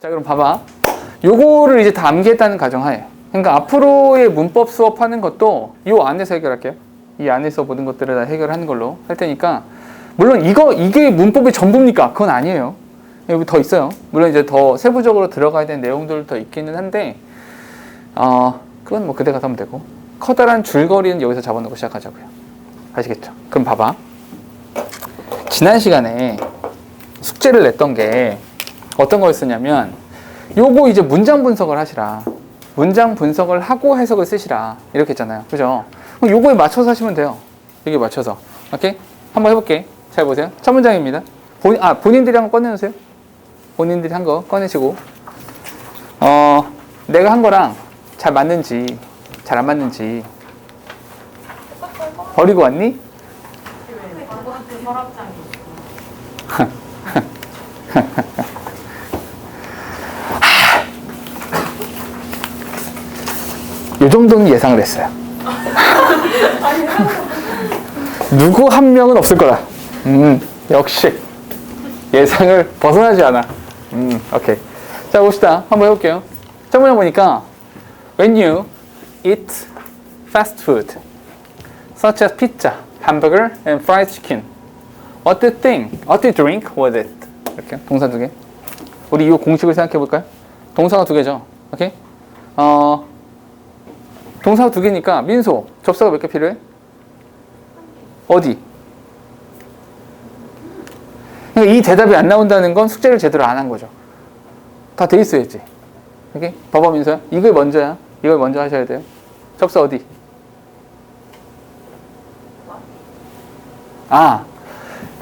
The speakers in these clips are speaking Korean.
자, 그럼 봐봐. 요거를 이제 다 암기했다는 가정하에. 그러니까 앞으로의 문법 수업하는 것도 요 안에서 해결할게요. 이 안에서 모든 것들을 다 해결하는 걸로 할 테니까, 물론 이게 문법의 전부입니까? 그건 아니에요. 여기 더 있어요. 물론 이제 더 세부적으로 들어가야 되는 내용들 더 있기는 한데, 그건 뭐 그때 가서 하면 되고, 커다란 줄거리는 여기서 잡아놓고 시작하자고요. 아시겠죠? 그럼 봐봐. 지난 시간에 숙제를 냈던 게 어떤 거였었냐면, 요거 이제 문장 분석을 하시라. 문장 분석을 하고 해석을 쓰시라. 이렇게 했잖아요. 그죠? 그럼 요거에 맞춰서 하시면 돼요. 여기에 맞춰서. 오케이? 한번 해볼게. 잘 보세요. 첫 문장입니다. 본인들이 한 거 꺼내놓으세요. 본인들이 한 거 꺼내시고, 내가 한 거랑 잘 맞는지, 잘 안 맞는지 버리고 왔니? 이 정도는 예상을 했어요. 누구 한 명은 없을 거다. 역시 예상을 벗어나지 않아. 오케이. 자, 봅시다. 한번 해볼게요. 첫 문장 보니까 When you eat fast food, such as pizza, hamburger, and fried chicken, what do you drink with it? 이렇게 동사 두 개. 우리 이 공식을 생각해 볼까요? 동사가 두 개죠. 오케이? 동사가 두 개니까 민소, 접사가 몇 개 필요해? 어디? 그러니까 이 대답이 안 나온다는 건 숙제를 제대로 안 한 거죠. 다 돼 있어야지. 오케이? 봐봐, 민소야. 이걸 먼저야. 이걸 먼저 하셔야 돼요. 접사 어디?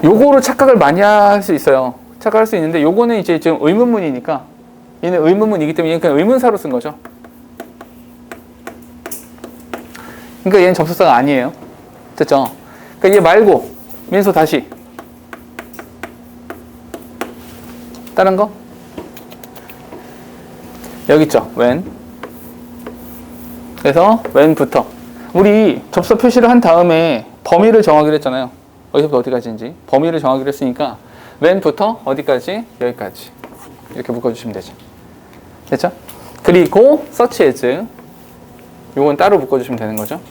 요거로 착각을 많이 할 수 있어요. 착각할 수 있는데, 요거는 이제 지금 의문문이니까, 얘는 의문문이기 때문에 그냥 의문사로 쓴 거죠. 그러니까 얘는 접속사가 아니에요. 됐죠? 그러니까 얘 말고 민소 다시 다른 거 여기 있죠. when. 그래서 when부터 우리 접속 표시를 한 다음에 범위를 정하기로 했잖아요. 어디서부터 어디까지인지 범위를 정하기로 했으니까 when부터 어디까지? 여기까지 이렇게 묶어주시면 되죠. 됐죠? 그리고 such as 요건 따로 묶어주시면 되는 거죠.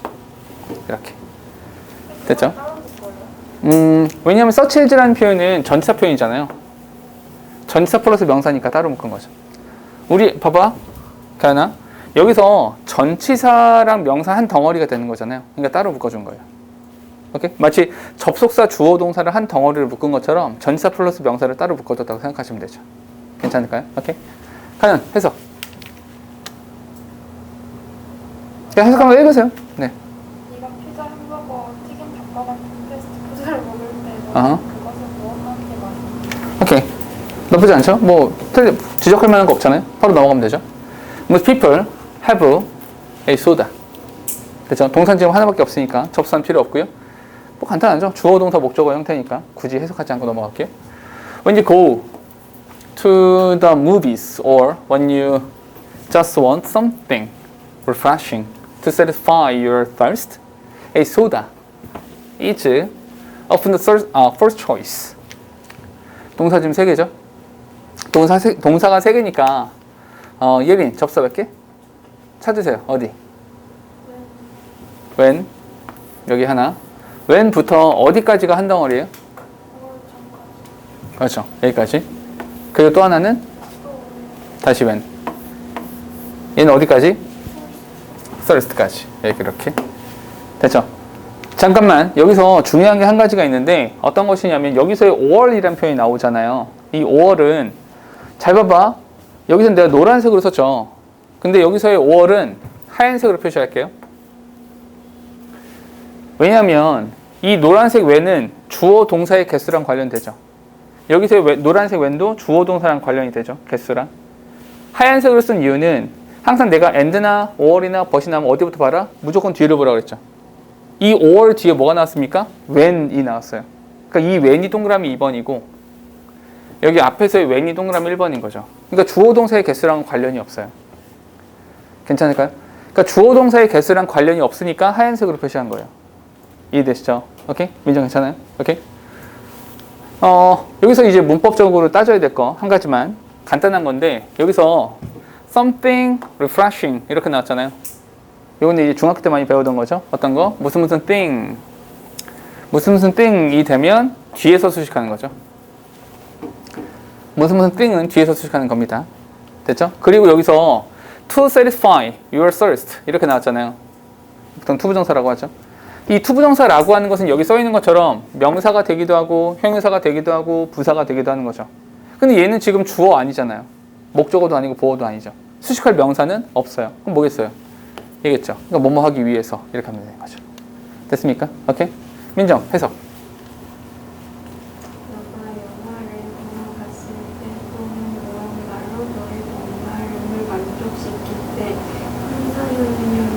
이렇게. 됐죠? 왜냐하면 such as라는 표현은 전치사 표현이잖아요. 전치사 플러스 명사니까 따로 묶은 거죠. 우리 봐봐, 가연아. 여기서 전치사랑 명사 한 덩어리가 되는 거잖아요. 그러니까 따로 묶어준 거예요. 오케이? 마치 접속사 주어 동사를 한 덩어리를 묶은 것처럼 전치사 플러스 명사를 따로 묶어줬다고 생각하시면 되죠. 괜찮을까요? 오케이? 가연, 해석. 그냥 해석 한번 읽으세요. 네. 네가 피자, 햄버거, 튀김 닭과 같은 패스트푸드를 먹을 때 너는 그것을 무엇과 함께 마시니? 오케이. 나쁘지 않죠? 뭐 지적할 만한 거 없잖아요. 바로 넘어가면 되죠. Most people have a soda. 그렇죠? 동사 지금 하나밖에 없으니까 접수는 필요 없고요. 뭐 간단하죠? 주어 동사 목적어 형태니까 굳이 해석하지 않고 넘어갈게요. When you go to the movies or when you just want something refreshing to satisfy your thirst, a soda is often the first choice. 동사 지금 3개죠? 동사가 3개니까 예린, 접사 몇 개? 찾으세요. 어디? when. 여기 하나. when부터 어디까지가 한 덩어리예요? 그렇죠. 여기까지. 그리고 또 하나는 다시 when. 얘는 어디까지? thirst까지. 이렇게. 됐죠? 잠깐만. 여기서 중요한 게 한 가지가 있는데 어떤 것이냐면 여기서의 5월이라는 표현이 나오잖아요. 이 5월은 잘 봐봐. 여기서는 내가 노란색으로 썼죠. 근데 여기서의 5월은 하얀색으로 표시할게요. 왜냐하면 이 노란색 when은 주어 동사의 개수랑 관련되죠. 여기서의 노란색 when도 주어 동사랑 관련이 되죠. 개수랑. 하얀색으로 쓴 이유는 항상 내가 and나 5월이나 but이 나오면 어디부터 봐라? 무조건 뒤를 보라고 그랬죠. 이 5월 뒤에 뭐가 나왔습니까? when이 나왔어요. 그러니까 이 when이 동그라미 2번이고 여기 앞에서의 when이 동그라미 1번인 거죠. 그러니까 주어 동사의 개수랑 관련이 없어요. 괜찮을까요? 그러니까 주어 동사의 개수랑 관련이 없으니까 하얀색으로 표시한 거예요. 이해되시죠? 오케이? 민정 괜찮아요? 오케이? 여기서 이제 문법적으로 따져야 될 거 한 가지만 간단한 건데 여기서 something refreshing 이렇게 나왔잖아요. 이거는 이제 중학교 때 많이 배우던 거죠. 어떤 거? 무슨 thing. 무슨 thing이 되면 뒤에서 수식하는 거죠. 무슨 thing은 뒤에서 수식하는 겁니다. 됐죠? 그리고 여기서 to satisfy your thirst 이렇게 나왔잖아요. 보통 투부정사라고 하죠. 이 투부정사라고 하는 것은 여기 써 있는 것처럼 명사가 되기도 하고 형용사가 되기도 하고 부사가 되기도 하는 거죠. 근데 얘는 지금 주어 아니잖아요. 목적어도 아니고 보어도 아니죠. 수식할 명사는 없어요. 그럼 뭐겠어요? 이겠죠. 그러니까 뭐뭐 하기 위해서 이렇게 하면 되는 거죠. 됐습니까? 오케이? 민정, 해석. 너가 영화를 보러 갔을 때 또는 무언가로 너의 목마름을 만족시킬 때 한사용량은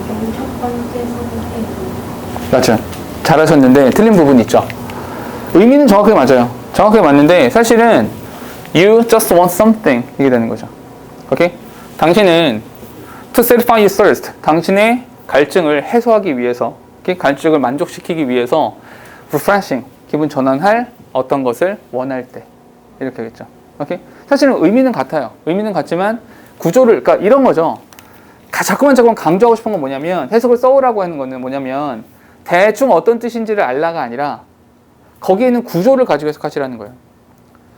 종종 첫 번째 선택이다. 맞죠. 잘하셨는데 틀린 부분 있죠. 의미는 정확하게 맞아요. 정확하게 맞는데 사실은 you just want something 이게 되는 거죠. 오케이? 당신은 to satisfy your thirst 당신의 갈증을 해소하기 위해서 오케이? 갈증을 만족시키기 위해서 refreshing 기분 전환할 어떤 것을 원할 때 이렇게 하겠죠. 오케이? 사실은 의미는 같아요. 의미는 같지만 구조를 그러니까 이런 거죠. 자꾸만 강조하고 싶은 건 뭐냐면 해석을 써오라고 하는 거는 뭐냐면 대충 어떤 뜻인지를 알라가 아니라 거기에 있는 구조를 가지고 해석하시라는 거예요.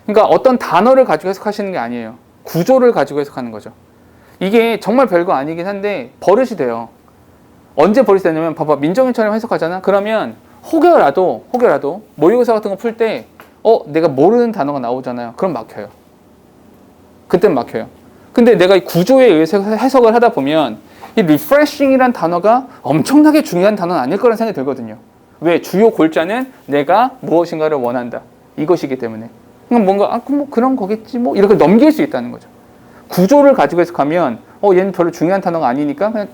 그러니까 어떤 단어를 가지고 해석하시는 게 아니에요. 구조를 가지고 해석하는 거죠. 이게 정말 별거 아니긴 한데 버릇이 돼요. 언제 버릇이 되냐면 봐봐 민정이처럼 해석하잖아. 그러면 혹여라도 모의고사 같은 거 풀 때 내가 모르는 단어가 나오잖아요. 그럼 막혀요. 그땐 막혀요. 근데 내가 이 구조에 의해서 해석을 하다 보면 이 refreshing이란 단어가 엄청나게 중요한 단어는 아닐 거라는 생각이 들거든요. 왜? 주요 골자는 내가 무엇인가를 원한다. 이것이기 때문에. 그러니까 뭔가 뭐 그런 거겠지 뭐 이렇게 넘길 수 있다는 거죠. 구조를 가지고 해석하면 얘는 별로 중요한 단어가 아니니까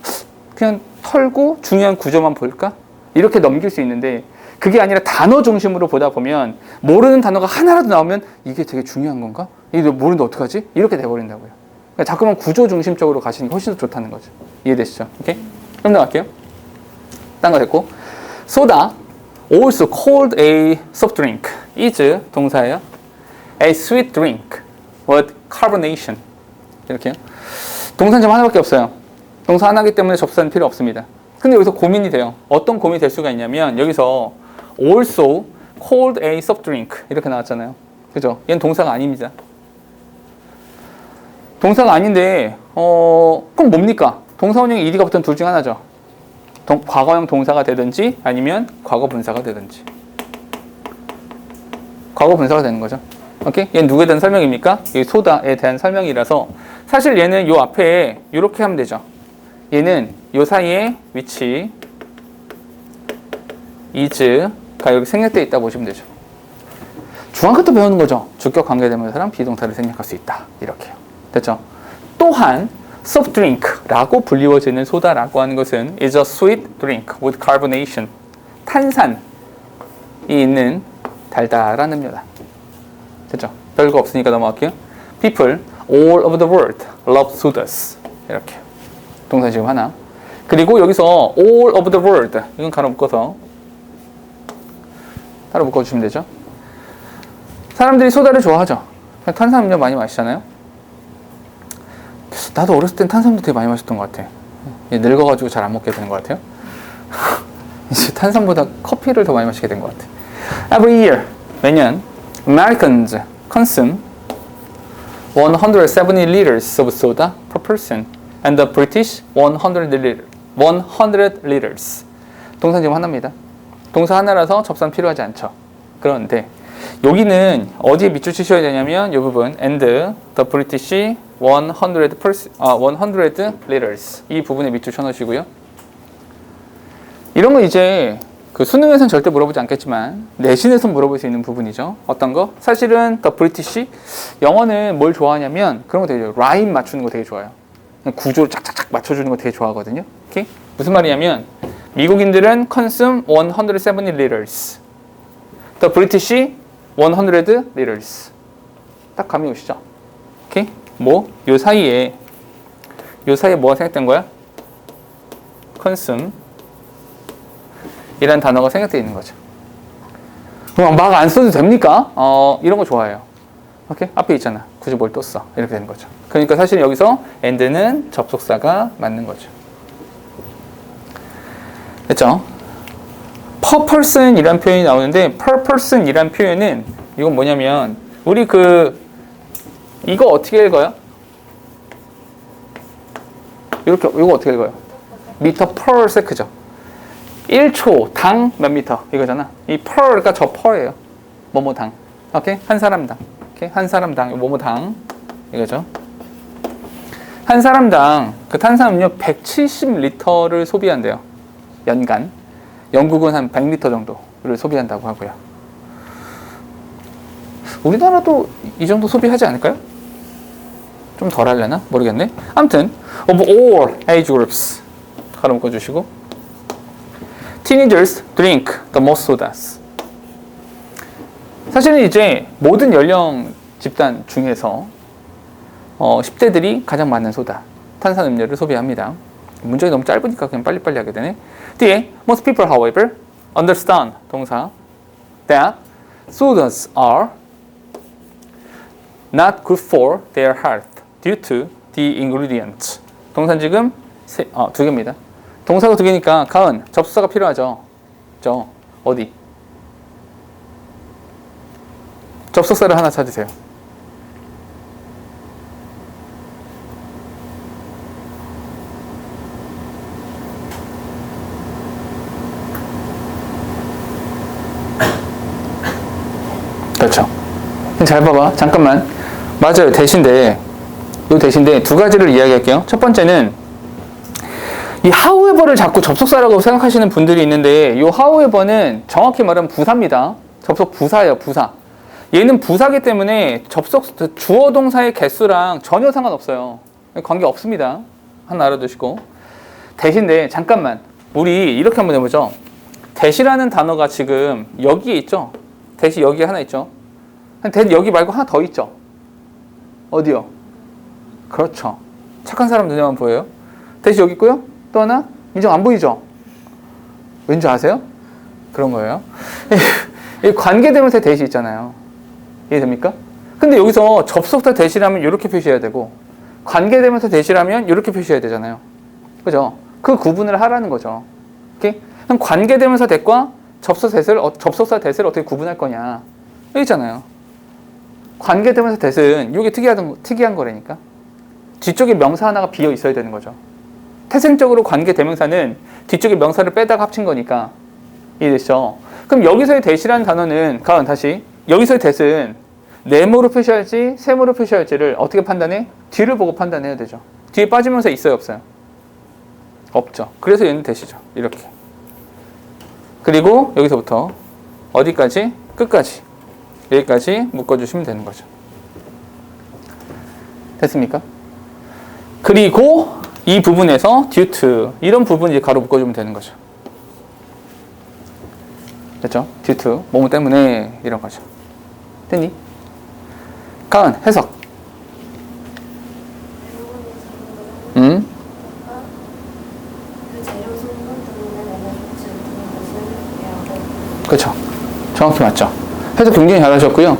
그냥 털고 중요한 구조만 볼까? 이렇게 넘길 수 있는데 그게 아니라 단어 중심으로 보다 보면 모르는 단어가 하나라도 나오면 이게 되게 중요한 건가? 이거 모르는데 어떡하지? 이렇게 돼버린다고요. 그러니까 자꾸만 구조 중심적으로 가시는 게 훨씬 더 좋다는 거죠. 이해되시죠? 오케이? 그럼 나갈게요. 딴 거 됐고 소다 also called a soft drink is 동사예요. a sweet drink with carbonation 이렇게요. 동사는 좀 하나밖에 없어요. 동사 하나이기 때문에 접수는 필요 없습니다. 근데 여기서 고민이 돼요. 어떤 고민이 될 수가 있냐면 여기서 also called a soft drink 이렇게 나왔잖아요. 그죠? 얘는 동사가 아닙니다. 동사가 아닌데 그럼 뭡니까? 동사원형이 ed가 붙은 둘 중 하나죠. 과거형 동사가 되든지 아니면 과거 분사가 되든지. 과거 분사가 되는 거죠. 오케이? 얘는 누구에 대한 설명입니까? 이 소다에 대한 설명이라서 사실 얘는 요 앞에 이렇게 하면 되죠. 얘는 요 사이에 위치 is가 여기 생략되어 있다 보시면 되죠. 중학교 때 배우는 거죠. 주격 관계대명사랑 비동사를 생략할 수 있다. 이렇게요. 됐죠? 또한 soft drink라고 불리워지는 소다라고 하는 것은 is a sweet drink with carbonation. 탄산이 있는 달달한 음료다. 됐죠? 별거 없으니까 넘어갈게요. People all over the world love sodas. 이렇게. 동사 지금 하나. 그리고 여기서 all over the world 이건 가로 묶어서 따로 묶어주시면 되죠. 사람들이 소다를 좋아하죠. 탄산음료 많이 마시잖아요. 나도 어렸을 땐 탄산음료 되게 많이 마셨던 것 같아. 늙어가지고 잘 안 먹게 되는 것 같아요. 이제 탄산보다 커피를 더 많이 마시게 된 것 같아. Every year 매년 Americans consume 170 liters of soda per person, and the British 100 liters. 동사 지금 하나입니다. 동사 하나라서 접선 필요하지 않죠. 그런데 여기는 어디에 밑줄 치셔야 되냐면 이 부분 and the British 100 liters 이 부분에 밑줄 쳐놓으시고요. 이런 거 이제 그 수능에서는 절대 물어보지 않겠지만 내신에서 물어볼 수 있는 부분이죠. 어떤 거? 사실은 the British 영어는 뭘 좋아하냐면 그런 거 되게 좋아요. 라임 맞추는 거 되게 좋아요. 구조를 착착착 맞춰주는 거 되게 좋아하거든요. 오케이? 무슨 말이냐면 미국인들은 consume 170 liters, the British 100 liters. 딱 감이 오시죠? 오케이? 요 사이에 뭐가 생략된 거야? consume 이라는 단어가 생략되어 있는 거죠. 그럼 막 안 써도 됩니까? 이런 거 좋아해요. 오케이? 앞에 있잖아. 굳이 뭘 또 써. 이렇게 되는 거죠. 그러니까 사실 여기서 and는 접속사가 맞는 거죠. 됐죠? per person 이란 표현이 나오는데 per person 이란 표현은 이건 뭐냐면 우리 이거 어떻게 읽어요? 이거 어떻게 읽어요? 미터 per sec죠. 1초 당 몇 미터 이거잖아. 이 per가 저 per예요. 뭐뭐당. 오케이? 한 사람당. 오케이? 한 사람당 뭐뭐당 이거죠. 한 사람당 그 탄산음료 170리터를 소비한대요. 연간. 영국은 한 100리터 정도를 소비한다고 하고요. 우리나라도 이 정도 소비하지 않을까요? 좀 덜 하려나? 모르겠네. 아무튼 of all age groups 가로 묶어주시고 teenagers drink the most sodas. 사실은 이제 모든 연령 집단 중에서 10대들이 가장 많은 소다, 탄산음료를 소비합니다. 문장이 너무 짧으니까 그냥 빨리빨리 하게 되네. 뒤에 most people, however, understand 동사 that sodas are not good for their health due to the ingredients. 동사 지금 두 개입니다. 동사가 두 개니까 가은 접수사가 필요하죠. 그죠? 어디? 접속사를 하나 찾으세요. 그렇죠. 잘 봐봐. 잠깐만. 맞아요. 대신데 두 가지를 이야기할게요. 첫 번째는 이 however를 자꾸 접속사라고 생각하시는 분들이 있는데 이 however는 정확히 말하면 부사입니다. 접속 부사예요. 부사. 얘는 부사기 때문에 주어 동사의 개수랑 전혀 상관없어요. 관계 없습니다. 하나 알아두시고. 대신데 잠깐만. 우리 이렇게 한번 해보죠. 대시라는 단어가 지금 여기에 있죠. 대시 여기 하나 있죠. 여기 말고 하나 더 있죠. 어디요? 그렇죠. 착한 사람 눈에만 보여요. 대시 여기 있고요. 또 하나 민정 안 보이죠? 왠지 아세요? 그런 거예요. 관계대명사 대시 있잖아요. 이해됩니까? 근데 여기서 접속사 대시라면 이렇게 표시해야 되고 관계대명사 대시라면 이렇게 표시해야 되잖아요. 그죠? 그 구분을 하라는 거죠. 오케이? 그럼 관계대명사 대과 접속사 대시를 어떻게 구분할 거냐? 여기 있잖아요. 관계대명사 대시는 이게 특이한 거라니까. 뒤쪽에 명사 하나가 비어 있어야 되는 거죠. 태생적으로 관계대명사는 뒤쪽에 명사를 빼다가 합친 거니까. 이해되시죠? 그럼 여기서의 대시라는 단어는 다시 여기서의 대시는 네모로 표시할지 세모로 표시할지를 어떻게 판단해? 뒤를 보고 판단해야 되죠. 뒤에 빠지면서 있어요, 없어요? 없죠. 그래서 얘는 대시죠. 이렇게. 그리고 여기서부터 어디까지? 끝까지. 여기까지 묶어주시면 되는 거죠. 됐습니까? 그리고 이 부분에서 due to 이런 부분 이제 가로 묶어주면 되는 거죠. 됐죠? due to 뭐뭐 때문에 이런 거죠. 됐니? 가은 해석. 그렇죠. 정확히 맞죠. 해석 굉장히 잘하셨고요.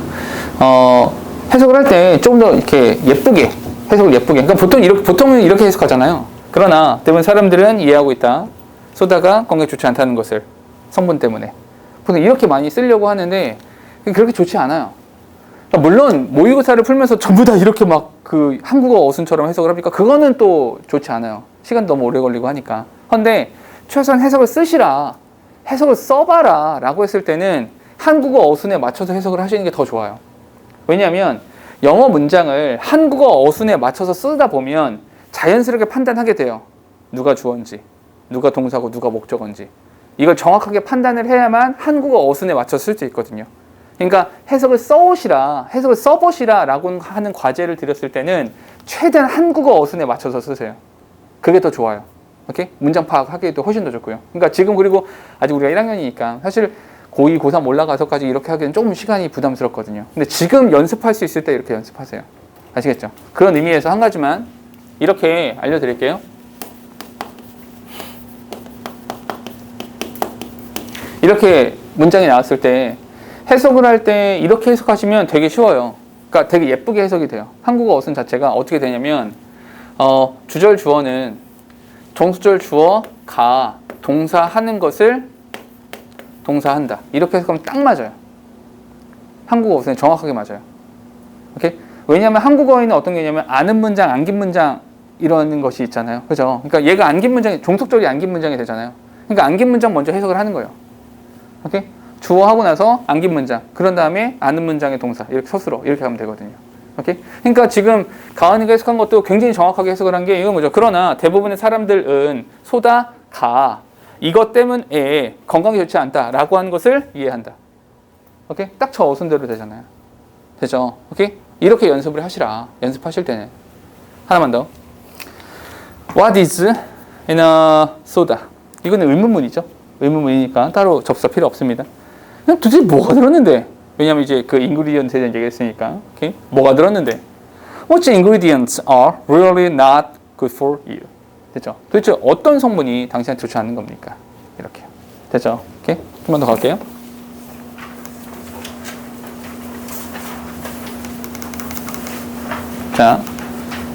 해석을 할 때 조금 더 이렇게 예쁘게 해석을 예쁘게. 그러니까 보통은 이렇게 해석하잖아요. 그러나 대부분 사람들은 이해하고 있다. 소다가 건강에 좋지 않다는 것을 성분 때문에. 보통 이렇게 많이 쓰려고 하는데 그렇게 좋지 않아요. 그러니까 물론 모의고사를 풀면서 전부 다 이렇게 막 그 한국어 어순처럼 해석을 합니까? 그거는 또 좋지 않아요. 시간 너무 오래 걸리고 하니까. 근데 최소한 해석을 쓰시라. 해석을 써봐라 라고 했을 때는 한국어 어순에 맞춰서 해석을 하시는 게 더 좋아요. 왜냐하면 영어 문장을 한국어 어순에 맞춰서 쓰다 보면 자연스럽게 판단하게 돼요. 누가 주어인지, 누가 동사고, 누가 목적어인지. 이걸 정확하게 판단을 해야만 한국어 어순에 맞춰서 쓸 수 있거든요. 그러니까 해석을 써오시라, 해석을 써보시라 라고 하는 과제를 드렸을 때는 최대한 한국어 어순에 맞춰서 쓰세요. 그게 더 좋아요. 오케이? 문장 파악하기에도 훨씬 더 좋고요. 그러니까 지금 그리고 아직 우리가 1학년이니까 사실 고2, 고3 올라가서까지 이렇게 하기는 조금 시간이 부담스럽거든요. 근데 지금 연습할 수 있을 때 이렇게 연습하세요. 아시겠죠? 그런 의미에서 한 가지만 이렇게 알려드릴게요. 이렇게 문장이 나왔을 때 해석을 할 때 이렇게 해석하시면 되게 쉬워요. 그러니까 되게 예쁘게 해석이 돼요. 한국어 어순 자체가 어떻게 되냐면 주절 주어는 종수절 주어 가 동사 하는 것을 동사한다. 이렇게 해석하면 딱 맞아요. 한국어 어순이 정확하게 맞아요. 오케이? 왜냐하면 한국어에는 어떤 게 있냐면 아는 문장, 안긴 문장 이런 것이 있잖아요. 그죠? 그러니까 얘가 안긴 문장이 종속절이 안긴 문장이 되잖아요. 그러니까 안긴 문장 먼저 해석을 하는 거예요. 오케이? 주어 하고 나서 안긴 문장. 그런 다음에 아는 문장의 동사. 이렇게 서술어. 이렇게 하면 되거든요. 오케이? 그러니까 지금 가은이가 해석한 것도 굉장히 정확하게 해석을 한 게 이건 뭐죠? 그러나 대부분의 사람들은 소다, 가 이것 때문에 건강이 좋지 않다라고 하는 것을 이해한다. 오케이? 딱 저 어순대로 되잖아요. 되죠? 오케이? 이렇게 연습을 하시라. 연습하실 때는. 하나만 더. What is in a soda? 이거는 의문문이죠. 의문문이니까 따로 접수가 필요 없습니다. 그냥 도대체 뭐가 들었는데? 왜냐면 이제 그 ingredient에 대한 얘기 했으니까. 오케이? 뭐가 들었는데? Which ingredients are really not good for you? 됐죠? 도대체 어떤 성분이 당신한테 좋지 않은 겁니까? 이렇게. 됐죠? 오케이? 한 번 더 갈게요. 자,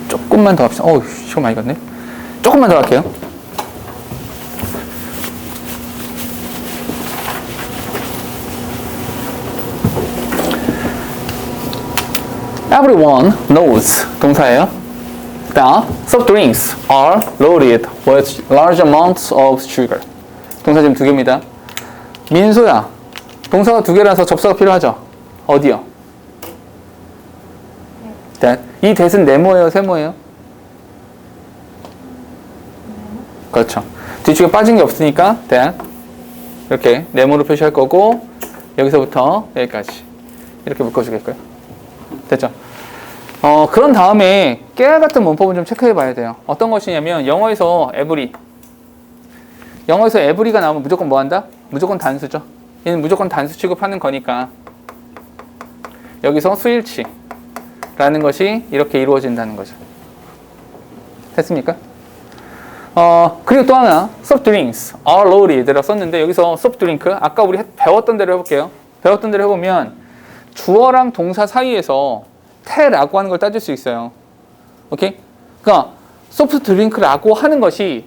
조금만 더 합시다. 어우, 시간 많이 갔네. 조금만 더 할게요. Everyone knows 동사예요. that soft drinks are loaded with large amounts of sugar. 동사 지금 두 개입니다. 민소야, 동사가 두 개라서 접수가 필요하죠? 어디요? that. 이 that은 네모예요, 세모예요? 그렇죠. 뒤쪽에 빠진 게 없으니까 that. 이렇게 네모로 표시할 거고 여기서부터 여기까지 이렇게 묶어주겠고요. 됐죠? 그런 다음에 깨알 같은 문법은 좀 체크해 봐야 돼요. 어떤 것이냐면 영어에서 every가 나오면 무조건 뭐 한다? 무조건 단수죠. 얘는 무조건 단수 취급하는 거니까 여기서 수일치라는 것이 이렇게 이루어진다는 거죠. 됐습니까? 그리고 또 하나 soft drinks are loaded라고 썼는데 여기서 soft drink 아까 우리 배웠던 대로 해볼게요. 배웠던 대로 해보면 주어랑 동사 사이에서 태라고 하는 걸 따질 수 있어요. 오케이? 그러니까 소프트 드링크라고 하는 것이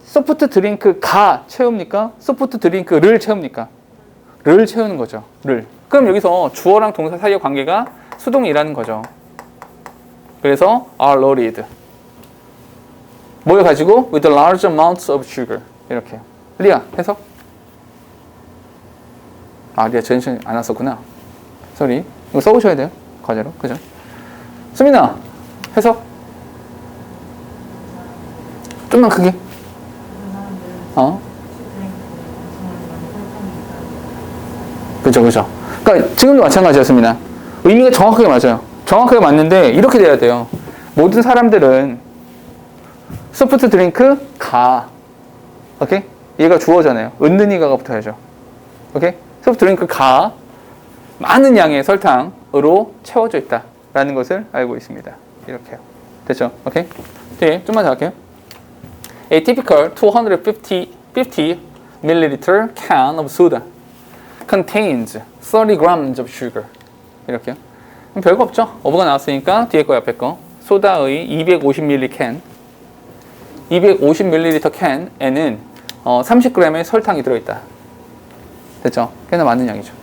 소프트 드링크가 채웁니까? 소프트 드링크를 채웁니까? 를 채우는 거죠. 를. 그럼 여기서 주어랑 동사 사이의 관계가 수동이라는 거죠. 그래서 are loaded. 뭘 가지고? with large amounts of sugar. 이렇게. 리아, 해석? 리아 전신 안 왔었구나. sorry. 이거 써오셔야 돼요. 과제로. 그죠? 수민아, 해석? 좀만 크게. 그죠. 그러니까 지금도 마찬가지야, 수민아. 의미가 정확하게 맞아요. 정확하게 맞는데 이렇게 돼야 돼요. 모든 사람들은 소프트 드링크 가. 오케이? 얘가 주어잖아요. 은는이가가 붙어야죠. 오케이? 소프트 드링크 가 많은 양의 설탕으로 채워져 있다라는 것을 알고 있습니다. 이렇게요. 됐죠? 오케이? 뒤에 좀만 더 할게요. A typical 250 milliliter can of soda contains 30 grams of sugar. 이렇게요. 별거 없죠? 어부가 나왔으니까 뒤에 거 옆에 거. 소다의 250ml 캔. 250ml 캔에는 30g의 설탕이 들어있다. 됐죠? 꽤나 많은 양이죠.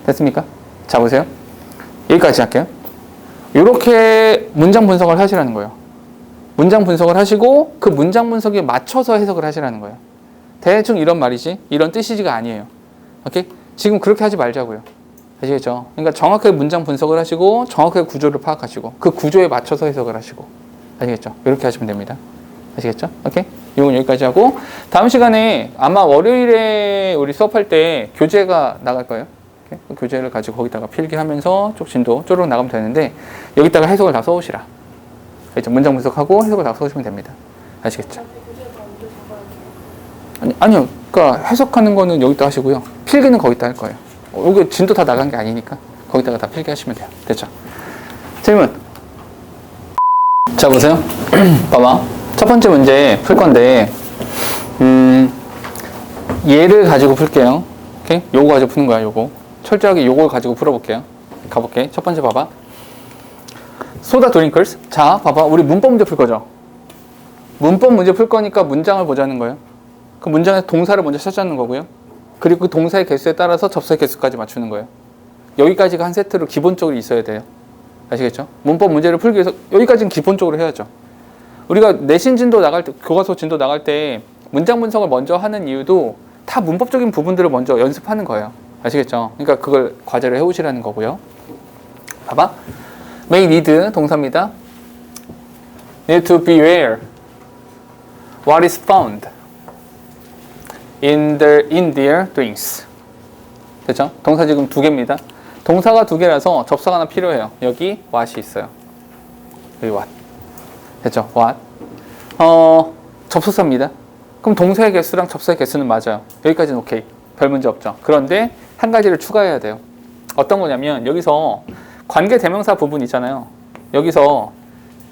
됐습니까? 자, 보세요. 여기까지 할게요. 이렇게 문장 분석을 하시라는 거예요. 문장 분석을 하시고 그 문장 분석에 맞춰서 해석을 하시라는 거예요. 대충 이런 말이지 이런 뜻이지가 아니에요. 오케이? 지금 그렇게 하지 말자고요. 아시겠죠? 그러니까 정확하게 문장 분석을 하시고 정확하게 구조를 파악하시고 그 구조에 맞춰서 해석을 하시고 아시겠죠? 이렇게 하시면 됩니다. 아시겠죠? 오케이? 이건 여기까지 하고 다음 시간에 아마 월요일에 우리 수업할 때 교재가 나갈 거예요. 오케이? 그 교재를 가지고 거기다가 필기하면서 쪽 진도 쪼르륵 나가면 되는데 여기다가 해석을 다 써오시라. 알겠죠? 문장 분석하고 해석을 다 써오시면 됩니다. 아시겠죠? 아니요. 그러니까 해석하는 거는 여기다 하시고요. 필기는 거기다 할 거예요. 여기 진도 다 나간 게 아니니까 거기다가 다 필기하시면 돼요. 됐죠? 질문. 자, 보세요. 봐봐. 첫 번째 문제 풀 건데 얘를 가지고 풀게요. 오케이? 요거 가지고 푸는 거야, 요거. 철저하게 요걸 가지고 풀어볼게요. 가볼게. 첫 번째 봐봐. 소다 드링커스. 자, 봐봐. 우리 문법 문제 풀 거죠? 문법 문제 풀 거니까 문장을 보자는 거예요. 그 문장에서 동사를 먼저 찾아는 거고요. 그리고 그 동사의 개수에 따라서 접수의 개수까지 맞추는 거예요. 여기까지가 한 세트로 기본적으로 있어야 돼요. 아시겠죠? 문법 문제를 풀기 위해서 여기까지는 기본적으로 해야죠. 우리가 내신 진도 나갈 때, 교과서 진도 나갈 때 문장 분석을 먼저 하는 이유도 다 문법적인 부분들을 먼저 연습하는 거예요. 아시겠죠? 그러니까 그걸 과제를 해오시라는 거고요. 봐봐. may need 동사입니다. need to beware what is found in their doings. 됐죠? 동사 지금 2개입니다. 동사가 2개라서 접사가 하나 필요해요. 여기 what이 있어요. 여기 what. 됐죠? what. 접속사입니다. 그럼 동사의 개수랑 접사의 개수는 맞아요. 여기까지는 오케이. 별 문제 없죠. 그런데 한 가지를 추가해야 돼요. 어떤 거냐면 여기서 관계 대명사 부분 있잖아요. 여기서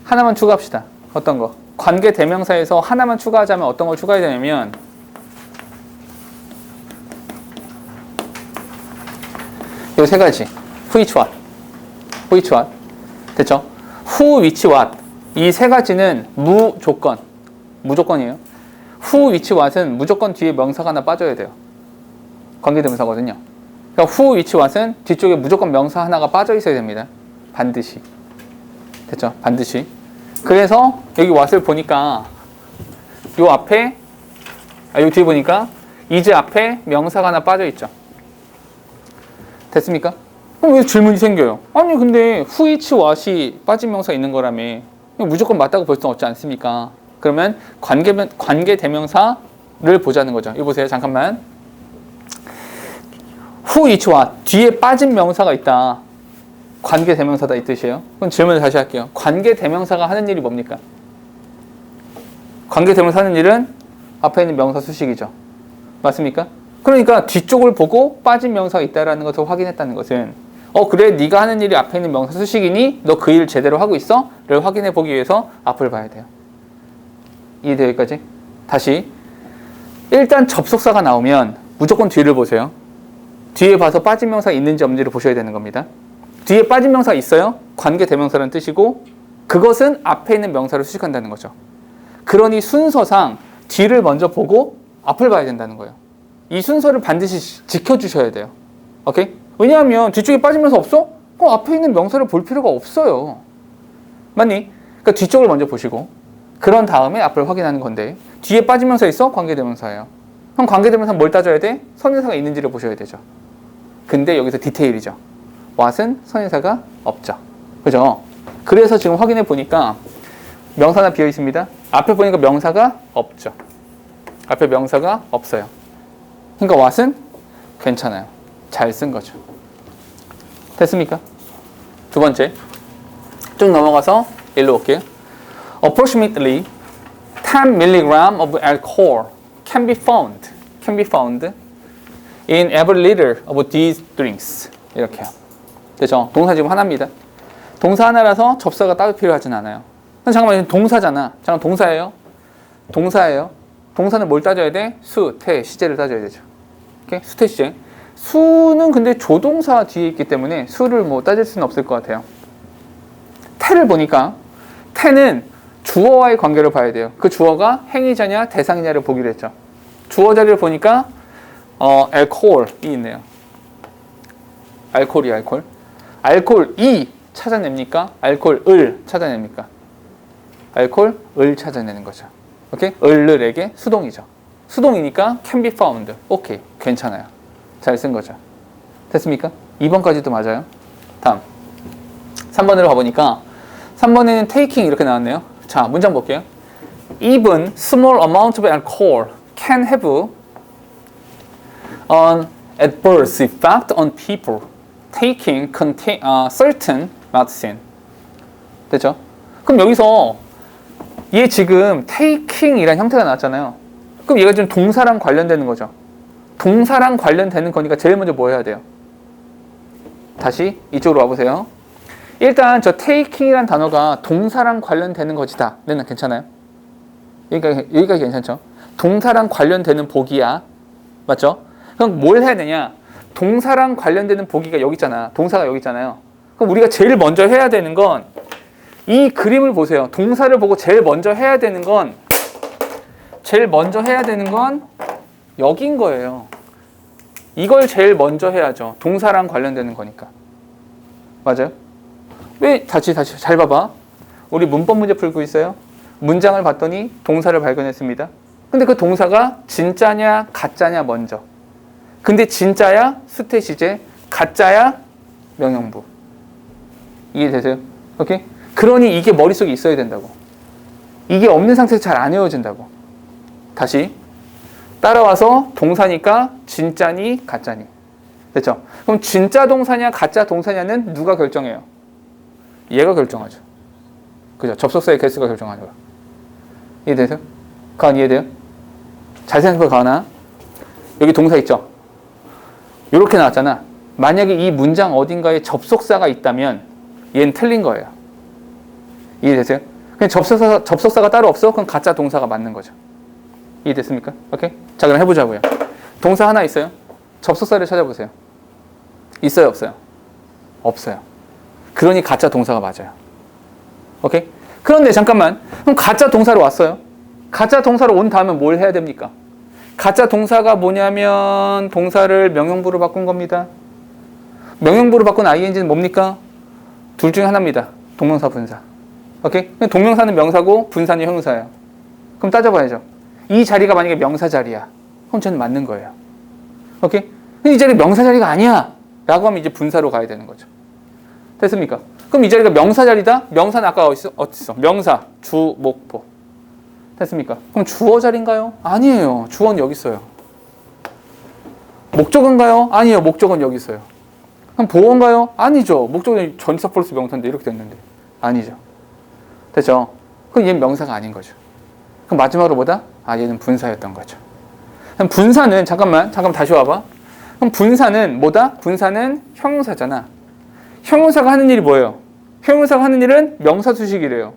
하나만 추가합시다. 어떤 거? 관계 대명사에서 하나만 추가하자면 어떤 걸 추가해야 되냐면 이 3가지. who, which, what. who, which, what. 됐죠? who, which, what. 이 3가지는 무조건이에요. who, which, what은 무조건 뒤에 명사가 하나 빠져야 돼요. 관계대명사거든요. 그러니까 who, which, what은 뒤쪽에 무조건 명사 하나가 빠져 있어야 됩니다. 반드시. 됐죠? 반드시. 그래서 여기 what을 보니까 요 앞에 요 뒤에 보니까 is 앞에 명사가 하나 빠져 있죠. 됐습니까? 그럼 왜 질문이 생겨요? 아니 근데 who, which, what이 빠진 명사 있는 거라며 무조건 맞다고 볼 수는 없지 않습니까? 그러면 관계 대명사를 보자는 거죠. 이거 보세요. 잠깐만. who, which, what. 뒤에 빠진 명사가 있다. 관계 대명사다 이 뜻이에요. 그럼 질문을 다시 할게요. 관계 대명사가 하는 일이 뭡니까? 관계 대명사 하는 일은 앞에 있는 명사 수식이죠. 맞습니까? 그러니까 뒤쪽을 보고 빠진 명사가 있다라는 것을 확인했다는 것은 그래 네가 하는 일이 앞에 있는 명사 수식이니 너 그 일 제대로 하고 있어? 를 확인해 보기 위해서 앞을 봐야 돼요. 이해돼요? 여기까지? 다시 일단 접속사가 나오면 무조건 뒤를 보세요. 뒤에 봐서 빠진 명사가 있는지 없는지를 보셔야 되는 겁니다. 뒤에 빠진 명사가 있어요? 관계 대명사라는 뜻이고 그것은 앞에 있는 명사를 수식한다는 거죠. 그러니 순서상 뒤를 먼저 보고 앞을 봐야 된다는 거예요. 이 순서를 반드시 지켜주셔야 돼요. 오케이? 왜냐하면 뒤쪽에 빠진 명사 없어? 그럼 앞에 있는 명사를 볼 필요가 없어요. 맞니? 그러니까 뒤쪽을 먼저 보시고 그런 다음에 앞을 확인하는 건데 뒤에 빠진 명사 있어? 관계대명사예요. 그럼 관계대명사 뭘 따져야 돼? 선행사가 있는지를 보셔야 되죠. 근데 여기서 디테일이죠. what은 선행사가 없죠. 그죠? 그래서 지금 확인해 보니까 명사나 비어 있습니다. 앞에 보니까 명사가 없죠. 앞에 명사가 없어요. 그러니까 what은 괜찮아요. 잘 쓴 거죠. 됐습니까? 2번째. 쭉 넘어가서 일로 올게요. Approximately 10 mg of alcohol can be found in every liter of these drinks. 이렇게요. 되죠? 동사 지금 하나입니다. 동사 하나라서 접사가 따로 필요하진 않아요. 잠깐만, 동사잖아. 잠깐 동사예요. 동사는 뭘 따져야 돼? 수, 태, 시제를 따져야 되죠. 오케이? 수, 태, 시제. 수는 근데 조동사 뒤에 있기 때문에 수를 뭐 따질 수는 없을 것 같아요. 태를 보니까 태는 주어와의 관계를 봐야 돼요. 그 주어가 행위자냐 대상이냐를 보기로 했죠. 주어 자리를 보니까 알코올이 있네요. 알코올이 알코올. 알코올이 찾아냅니까? 알코올을 찾아냅니까? 알코올을 찾아내는 거죠. 오케이? 을을에게 수동이죠. 수동이니까 can be found. 오케이. 괜찮아요. 잘 쓴 거죠. 됐습니까? 2번까지도 맞아요. 다음 3번으로 가보니까 3번에는 taking 이렇게 나왔네요. 자, 문장 볼게요. Even small amount of alcohol can have an adverse effect on people taking certain medicine. 됐죠? 그럼 여기서 얘 지금 taking이라는 형태가 나왔잖아요. 그럼 얘가 지금 동사랑 관련되는 거죠. 동사랑 관련되는 거니까 제일 먼저 뭐 해야 돼요? 다시 이쪽으로 와보세요. 일단 저 taking이라는 단어가 동사랑 관련되는 것이다. 네, 괜찮아요? 여기까지 괜찮죠? 동사랑 관련되는 복이야. 맞죠? 그럼 뭘 해야 되냐? 동사랑 관련되는 복이가 여기 있잖아. 동사가 여기 있잖아요. 그럼 우리가 제일 먼저 해야 되는 건 이 그림을 보세요. 동사를 보고 제일 먼저 해야 되는 건 여긴 거예요. 이걸 제일 먼저 해야죠. 동사랑 관련되는 거니까. 맞아요? 왜? 다시 잘 봐봐. 우리 문법 문제 풀고 있어요. 문장을 봤더니 동사를 발견했습니다. 근데 그 동사가 진짜냐 가짜냐 먼저. 근데 진짜야 수태 시제, 가짜야 명령부. 이해되세요? 오케이? 그러니 이게 머릿속에 있어야 된다고. 이게 없는 상태에서 잘 안 외워진다고. 다시 따라와서 동사니까 진짜니 가짜니. 됐죠? 그럼 진짜 동사냐 가짜 동사냐는 누가 결정해요? 얘가 결정하죠. 그죠? 접속사의 개수가 결정하죠. 이해되세요? 가은 이해돼요? 잘 생각해 가은아. 여기 동사 있죠? 이렇게 나왔잖아. 만약에 이 문장 어딘가에 접속사가 있다면 얘는 틀린 거예요. 이해되세요? 그냥 접속사가 따로 없어? 그럼 가짜 동사가 맞는 거죠. 이해됐습니까? 오케이? 자, 그럼 해보자고요. 동사 하나 있어요. 접속사를 찾아보세요. 있어요, 없어요? 없어요. 그러니 가짜 동사가 맞아요. 오케이? 그런데 잠깐만. 그럼 가짜 동사로 왔어요. 가짜 동사로 온 다음에 뭘 해야 됩니까? 가짜 동사가 뭐냐면 동사를 명령부로 바꾼 겁니다. 명령부로 바꾼 ing는 뭡니까? 둘 중에 하나입니다. 동명사, 분사. 오케이? 동명사는 명사고 분사는 형용사예요. 그럼 따져봐야죠. 이 자리가 만약에 명사 자리야. 그럼 저는 맞는 거예요. 오케이? 근데 이 자리 명사 자리가 아니야. 라고 하면 이제 분사로 가야 되는 거죠. 됐습니까? 그럼 이 자리가 명사 자리다? 명사는 아까 어디 있어? 명사, 주, 목, 보. 됐습니까? 그럼 주어 자리인가요? 아니에요. 주어는 여기 있어요. 목적어인가요? 아니에요. 목적어는 여기 있어요. 그럼 보어인가요? 아니죠. 목적어는 전치사 플러스 명사인데 이렇게 됐는데. 아니죠. 됐죠? 그럼 얘는 명사가 아닌 거죠. 그럼 마지막으로 뭐다? 아, 얘는 분사였던 거죠. 그럼 분사는 잠깐 다시 와봐. 그럼 분사는 뭐다? 분사는 형용사잖아. 형용사가 하는 일이 뭐예요? 형용사가 하는 일은 명사 수식이래요.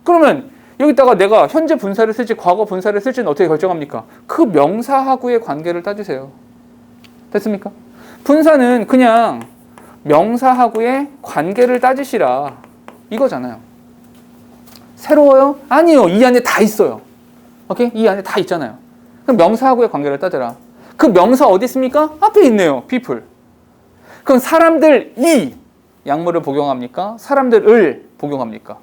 그러면 여기다가 내가 현재 분사를 쓸지 과거 분사를 쓸지는 어떻게 결정합니까? 그 명사하고의 관계를 따지세요. 됐습니까? 분사는 그냥 명사하고의 관계를 따지시라 이거잖아요. 새로워요? 아니요. 이 안에 다 있어요. 오케이? 이 안에 다 있잖아요. 그럼 명사하고의 관계를 따져라. 그 명사 어디 있습니까? 앞에 있네요. people. 그럼 사람들이 약물을 복용합니까? 사람들을 복용합니까?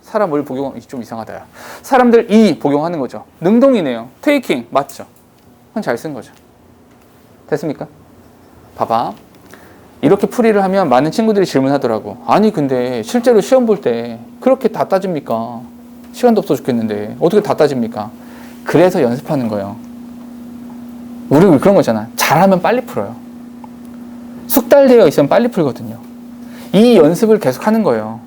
사람을 복용, 좀 이상하다. 야. 사람들이 복용하는 거죠. 능동이네요. taking. 맞죠? 그건 잘 쓴 거죠. 됐습니까? 봐봐. 이렇게 풀이를 하면 많은 친구들이 질문하더라고. 아니 근데 실제로 시험 볼 때 그렇게 다 따집니까? 시간도 없어 죽겠는데 어떻게 다 따집니까? 그래서 연습하는 거예요. 우리 그런 거잖아. 잘하면 빨리 풀어요. 숙달되어 있으면 빨리 풀거든요. 이 연습을 계속 하는 거예요.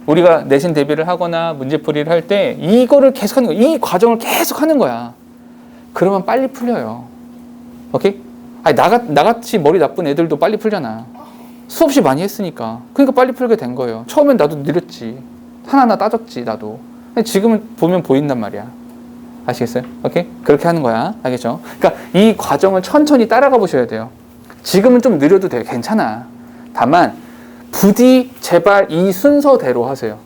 우리가 내신 대비를 하거나 문제풀이를 할 때 이거를 계속 하는 거야. 이 과정을 계속 하는 거야. 그러면 빨리 풀려요. 오케이? 아니, 나같이 머리 나쁜 애들도 빨리 풀잖아. 수없이 많이 했으니까. 그러니까 빨리 풀게 된 거예요. 처음엔 나도 느렸지. 하나하나 따졌지, 나도. 지금은 보면 보인단 말이야. 아시겠어요? 오케이? 그렇게 하는 거야. 알겠죠? 그러니까 이 과정을 천천히 따라가 보셔야 돼요. 지금은 좀 느려도 돼. 괜찮아. 다만 부디 제발 이 순서대로 하세요.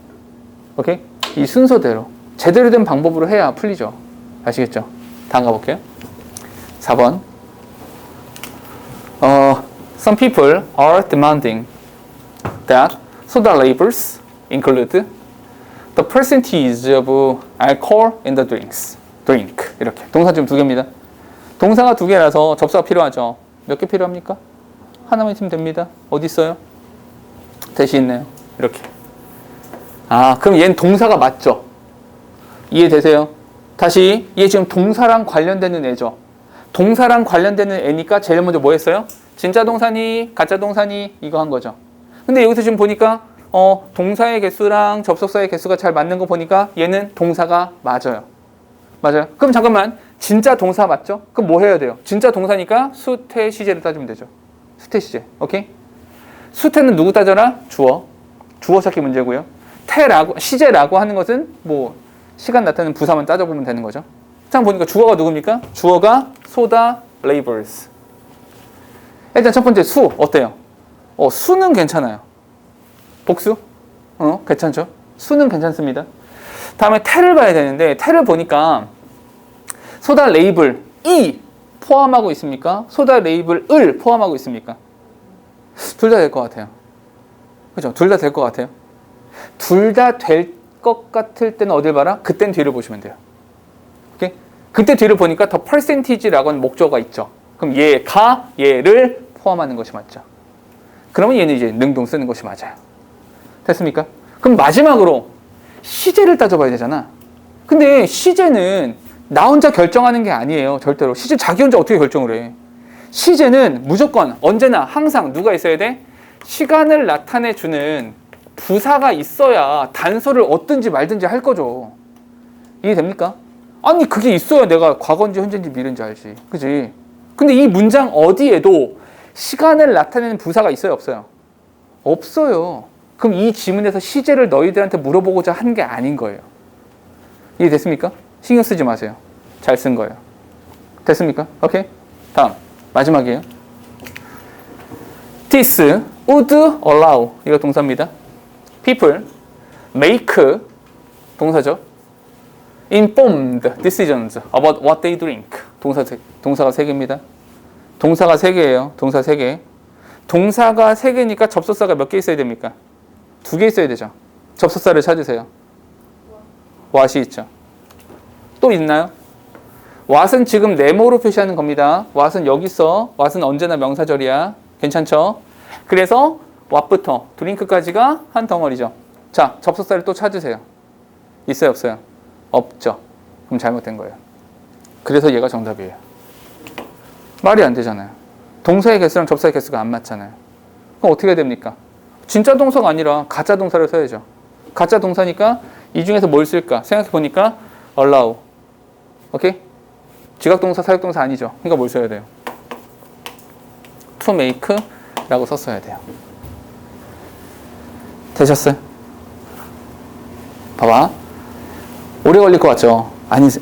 오케이? 이 순서대로. 제대로 된 방법으로 해야 풀리죠. 아시겠죠? 다음 가볼게요. 4번. Some people are demanding that soda labels include the percentage of alcohol in the drink. 이렇게. 동사 지금 2개입니다. 동사가 2개라서 접수가 필요하죠. 몇 개 필요합니까? 하나만 있으면 됩니다. 어디 있어요? 대시 있네요. 이렇게. 아, 그럼 얘는 동사가 맞죠? 이해되세요? 다시, 얘 지금 동사랑 관련되는 애죠? 동사랑 관련되는 애니까 제일 먼저 뭐 했어요? 진짜 동사니, 가짜 동사니, 이거 한 거죠. 근데 여기서 지금 보니까, 동사의 개수랑 접속사의 개수가 잘 맞는 거 보니까 얘는 동사가 맞아요. 맞아요? 그럼 잠깐만, 진짜 동사 맞죠? 그럼 뭐 해야 돼요? 진짜 동사니까 수태 시제를 따주면 되죠. 수태 시제. 오케이? 수태는 누구 따져라? 주어. 주어 찾기 문제고요. 태라고, 시제라고 하는 것은 뭐 시간 나타내는 부사만 따져보면 되는 거죠. 자, 보니까 주어가 누굽니까? 주어가 soda labels. 일단 첫 번째 수 어때요? 수는 괜찮아요. 복수? 괜찮죠? 수는 괜찮습니다. 다음에 태를 봐야 되는데 태를 보니까 소다 레이블 이 포함하고 있습니까? 소다 레이블 을 포함하고 있습니까? 둘 다 될 것 같아요. 그죠? 둘 다 될 것 같아요. 둘 다 될 것 같을 때는 어딜 봐라? 그땐 뒤를 보시면 돼요. 오케이? 그때 뒤를 보니까 더 percentage라고 하는 목적어가 있죠. 그럼 얘가 얘를 포함하는 것이 맞죠. 그러면 얘는 이제 능동 쓰는 것이 맞아요. 됐습니까? 그럼 마지막으로 시제를 따져봐야 되잖아. 근데 시제는 나 혼자 결정하는 게 아니에요. 절대로. 시제 자기 혼자 어떻게 결정을 해. 시제는 무조건 언제나 항상 누가 있어야 돼? 시간을 나타내주는 부사가 있어야 단서를 얻든지 말든지 할 거죠. 이해됩니까? 아니 그게 있어야 내가 과거인지 현재인지 미래인지 알지. 그지? 근데 이 문장 어디에도 시간을 나타내는 부사가 있어요 없어요? 없어요. 그럼 이 지문에서 시제를 너희들한테 물어보고자 한 게 아닌 거예요. 이해됐습니까? 신경 쓰지 마세요. 잘 쓴 거예요. 됐습니까? 오케이? 다음 마지막이에요. This would allow 이거 동사입니다. People make 동사죠. Informed decisions about what they drink 동사가 3개입니다. 동사가 3개예요. 동사 3개. 동사가 3개니까 접속사가 몇 개 있어야 됩니까? 2개 있어야 되죠. 접속사를 찾으세요. what이 있죠. 또 있나요? what은 지금 네모로 표시하는 겁니다. what은 여기 있어. what은 언제나 명사절이야. 괜찮죠? 그래서 what부터 drink까지가 한 덩어리죠. 자, 접속사를 또 찾으세요. 있어요 없어요? 없죠. 그럼 잘못된 거예요. 그래서 얘가 정답이에요. 말이 안 되잖아요. 동사의 개수랑 접사의 개수가 안 맞잖아요. 그럼 어떻게 해야 됩니까? 진짜 동사가 아니라 가짜 동사를 써야죠. 가짜 동사니까 이 중에서 뭘 쓸까? 생각해 보니까 allow. 오케이? 지각동사, 사역동사 아니죠. 그러니까 뭘 써야 돼요? to make 라고 썼어야 돼요. 되셨어요? 봐봐. 오래 걸릴 것 같죠?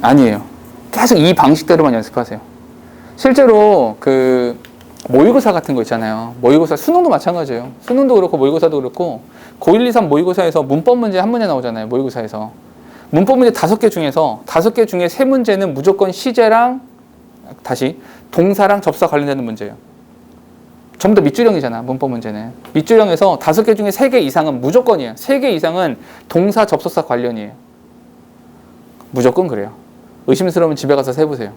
아니에요. 계속 이 방식대로만 연습하세요. 실제로 그 모의고사 같은 거 있잖아요. 모의고사, 수능도 마찬가지예요. 수능도 그렇고 모의고사도 그렇고 고1, 2, 3 모의고사에서 문법 문제 한 문제 나오잖아요. 모의고사에서. 문법 문제 5개 중에서 5개 중에 3문제는 무조건 시제랑 다시 동사랑 접사 관련되는 문제예요. 전부 다 밑줄형이잖아. 문법 문제는. 밑줄형에서 5개 중에 3개 이상은 무조건이에요. 3개 이상은 동사 접속사 관련이에요. 무조건 그래요. 의심스러우면 집에 가서 세보세요.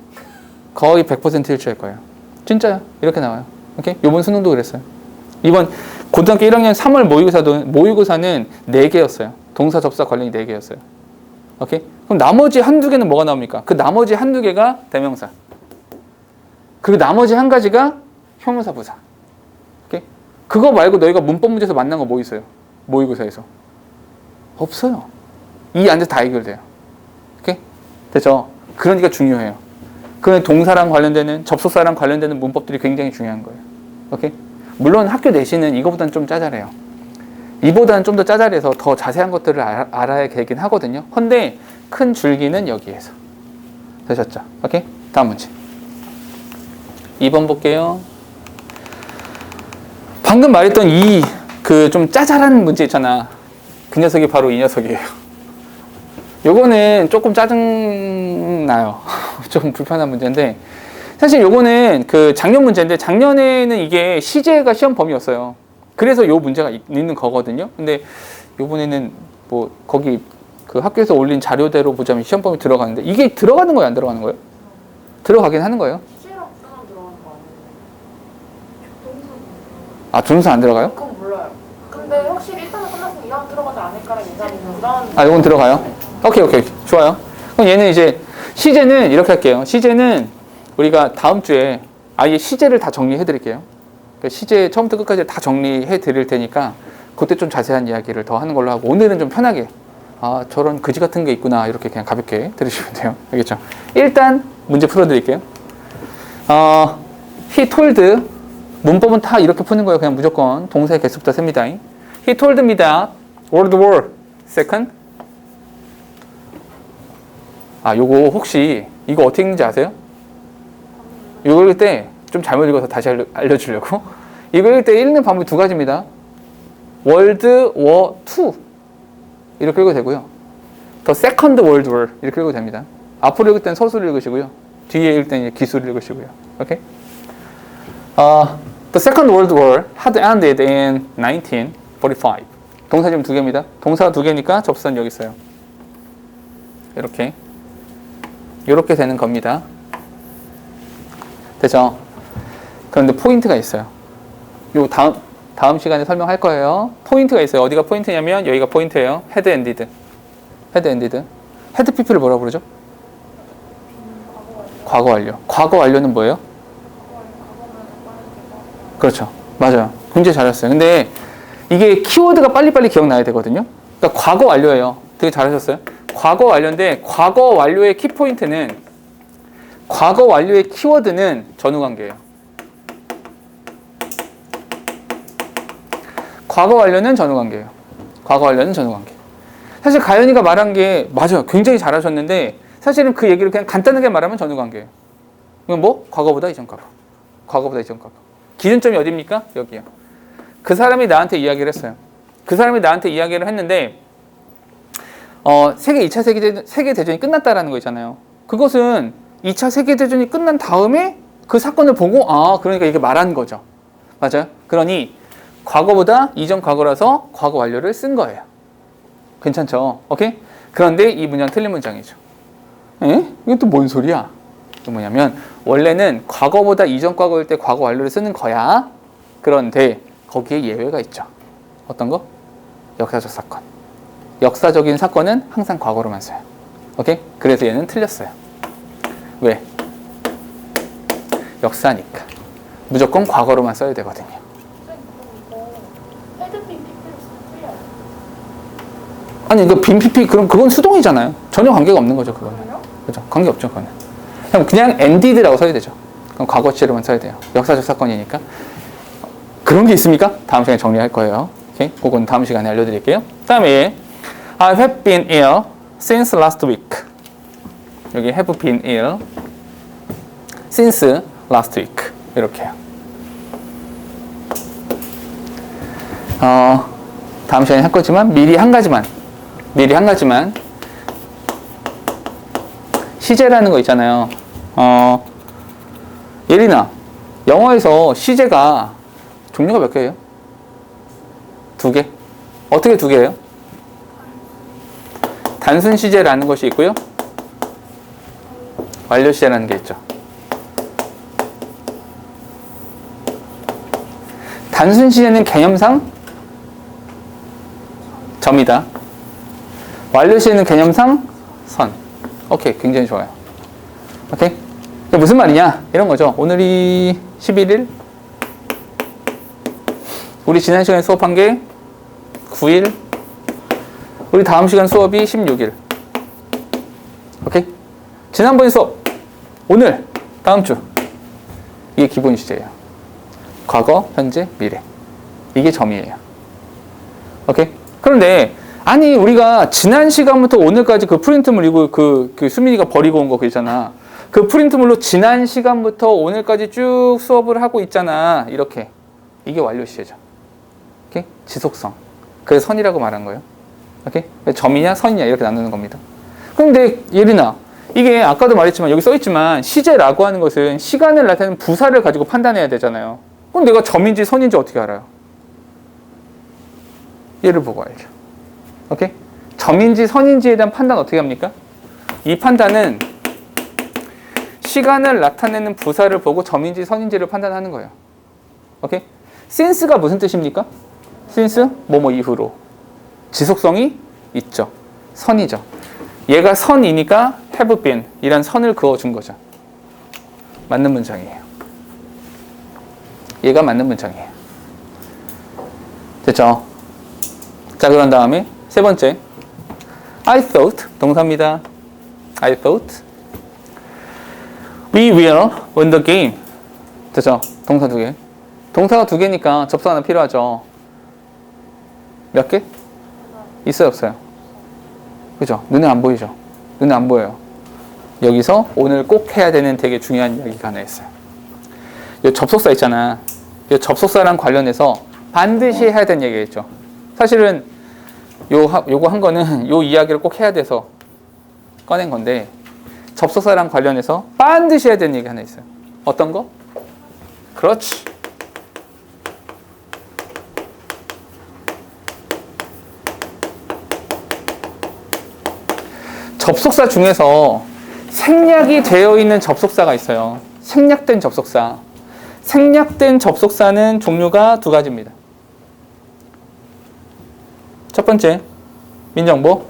거의 100% 일치할 거예요. 진짜요. 이렇게 나와요. 오케이? 이번 수능도 그랬어요. 이번 고등학교 1학년 3월 모의고사는 4개였어요. 동사 접사 관련이 4개였어요. 오케이? 그럼 나머지 한두 개는 뭐가 나옵니까? 그 나머지 한두 개가 대명사. 그리고 나머지 한 가지가 형용사 부사. 오케이? 그거 말고 너희가 문법 문제에서 만난 거 뭐 있어요? 모의고사에서. 없어요. 이 안에서 다 해결돼요. 오케이? 됐죠? 그러니까 중요해요. 그 동사랑 관련되는 접속사랑 관련되는 문법들이 굉장히 중요한 거예요. 오케이? 물론 학교 내신은 이거보다는 좀 짜잘해요. 이보다는 좀 더 짜잘해서 더 자세한 것들을 알아야 되긴 하거든요. 근데 큰 줄기는 여기에서. 되셨죠? 오케이? 다음 문제. 2번 볼게요. 방금 말했던 그 좀 짜잘한 문제 있잖아. 그 녀석이 바로 이 녀석이에요. 요거는 조금 짜증나요. 좀 불편한 문제인데 사실 요거는 그 작년 문제인데 작년에는 이게 시제가 시험 범위였어요. 그래서 요 문제가 있는 거거든요. 근데 요번에는 뭐 거기 그 학교에서 올린 자료대로 보자면 시험 범위 들어가는데 이게 들어가는 거예요, 안 들어가는 거예요? 들어가긴 하는 거예요. 시제랑 부사만 들어가는 거 아니에요? 아, 동사 안 들어가요? 그건 몰라요. 근데 확실히 1단은 끝났으면 2단 들어가지 않을까라는 예상이 부담. 아, 요건 들어가요? 오케이. 좋아요. 그럼 얘는 이제 시제는 이렇게 할게요. 시제는 우리가 다음 주에 아예 시제를 다 정리해 드릴게요. 그러니까 시제 처음부터 끝까지 다 정리해 드릴 테니까 그때 좀 자세한 이야기를 더 하는 걸로 하고 오늘은 좀 편하게 아, 저런 그지 같은 게 있구나 이렇게 그냥 가볍게 들으시면 돼요. 알겠죠? 일단 문제 풀어 드릴게요. He told 문법은 다 이렇게 푸는 거예요. 그냥 무조건 동사의 개수부터 셉니다. He told me that World War II 요거 혹시 이거 어떻게 읽는지 아세요? 이거 읽을 때 좀 잘못 읽어서 다시 알려주려고. 이거 읽을 때 읽는 방법이 2가지입니다. 월드 워 2 이렇게 읽어도 되고요. The Second World War 이렇게 읽어도 됩니다. 앞으로 읽을 때는 서술을 읽으시고요. 뒤에 읽을 때는 기술을 읽으시고요. 오케이? The Second World War had ended in 1945. 동사 지금 두 개입니다. 동사가 두 개니까 접수는 여기 있어요. 이렇게 되는 겁니다. 됐죠? 그런데 포인트가 있어요. 요 다음 시간에 설명할 거예요. 포인트가 있어요. 어디가 포인트냐면 여기가 포인트예요. Had ended. Had PP를 뭐라고 그러죠? 과거 완료. 과거 완료는 뭐예요? 그렇죠. 맞아요. 굉장히 잘했어요. 근데 이게 키워드가 빨리빨리 기억나야 되거든요. 그러니까 과거 완료예요. 되게 잘하셨어요. 과거 완료인데 과거 완료의 키포인트는 과거 완료의 키워드는 전후관계예요. 과거 완료는 전후관계예요. 사실 가연이가 말한 게 맞아요. 굉장히 잘하셨는데 사실은 그 얘기를 그냥 간단하게 말하면 전후관계예요. 이건 뭐? 과거보다 이전 과거. 기준점이 어디입니까? 여기요. 그 사람이 나한테 이야기를 했어요. 그 사람이 나한테 이야기를 했는데 2차 세계대전이 끝났다라는 거 있잖아요. 그것은 2차 세계대전이 끝난 다음에 그 사건을 보고 그러니까 이게 말한 거죠. 맞아요. 그러니 과거보다 이전 과거라서 과거 완료를 쓴 거예요. 괜찮죠? 오케이? 그런데 이 문장 틀린 문장이죠. 이게 또 뭔 소리야? 또 뭐냐면 원래는 과거보다 이전 과거일 때 과거 완료를 쓰는 거야. 그런데 거기에 예외가 있죠. 어떤 거? 역사적 사건. 역사적인 사건은 항상 과거로만 써요. 오케이? 그래서 얘는 틀렸어요. 왜? 역사니까. 무조건 과거로만 써야 되거든요. 아니, 그 빈 PP, 그건 수동이잖아요. 전혀 관계가 없는 거죠, 그거는. 그죠? 관계 없죠, 그거는. 그냥 ended라고 써야 되죠. 그럼 과거 시제로만 써야 돼요. 역사적 사건이니까. 그런 게 있습니까? 다음 시간에 정리할 거예요. 오케이? 그건 다음 시간에 알려드릴게요. 다음에 I have been ill since last week. 여기 have been ill since last week. 이렇게요. 다음 시간에 할 거지만 미리 한 가지만 시제라는 거 있잖아요. 예린아, 영어에서 시제가 종류가 몇 개예요? 2개? 어떻게 2개예요? 단순 시제라는 것이 있고요. 완료 시제라는 게 있죠. 단순 시제는 개념상 점이다. 완료 시제는 개념상 선. 오케이, 굉장히 좋아요. 오케이? 무슨 말이냐? 이런 거죠. 오늘이 11일? 우리 지난 시간에 수업한 게 9일? 우리 다음 시간 수업이 16일. 오케이? 지난번 수업, 오늘, 다음 주. 이게 기본 시제예요. 과거, 현재, 미래. 이게 점이에요. 오케이? 그런데 아니 우리가 지난 시간부터 오늘까지 그 프린트물 이거 그 수민이가 버리고 온 거 있잖아. 그 프린트물로 지난 시간부터 오늘까지 쭉 수업을 하고 있잖아. 이렇게. 이게 완료 시제죠. 오케이? 지속성. 그래서 선이라고 말한 거예요. 오케이? 점이냐 선이냐 이렇게 나누는 겁니다. 그런데 예린아, 이게 아까도 말했지만 여기 써 있지만 시제라고 하는 것은 시간을 나타내는 부사를 가지고 판단해야 되잖아요. 그럼 내가 점인지 선인지 어떻게 알아요? 얘를 보고 알죠. 오케이? 점인지 선인지에 대한 판단 어떻게 합니까? 이 판단은 시간을 나타내는 부사를 보고 점인지 선인지를 판단하는 거예요. 오케이? since가 무슨 뜻입니까? since 뭐뭐 이후로 지속성이 있죠. 선이죠. 얘가 선이니까 have been 이란 선을 그어준 거죠. 맞는 문장이에요. 얘가 맞는 문장이에요. 됐죠? 자, 그런 다음에 세 번째, I thought 동사입니다. I thought we will win the game. 됐죠? 동사 2개. 동사가 2개니까 접수 하나 필요하죠. 몇 개? 있어요, 없어요? 그죠? 눈에 안 보이죠? 눈에 안 보여요. 여기서 오늘 꼭 해야 되는 되게 중요한 이야기가 하나 있어요. 이 접속사 있잖아. 이 접속사랑 관련해서 반드시 해야 되는 얘기가 있죠. 사실은 요거 한 거는 요 이야기를 꼭 해야 돼서 꺼낸 건데 접속사랑 관련해서 반드시 해야 되는 얘기 하나 있어요. 어떤 거? 그렇지. 접속사 중에서 생략이 되어 있는 접속사가 있어요. 생략된 접속사. 생략된 접속사는 종류가 두 가지입니다. 첫 번째, 민정보.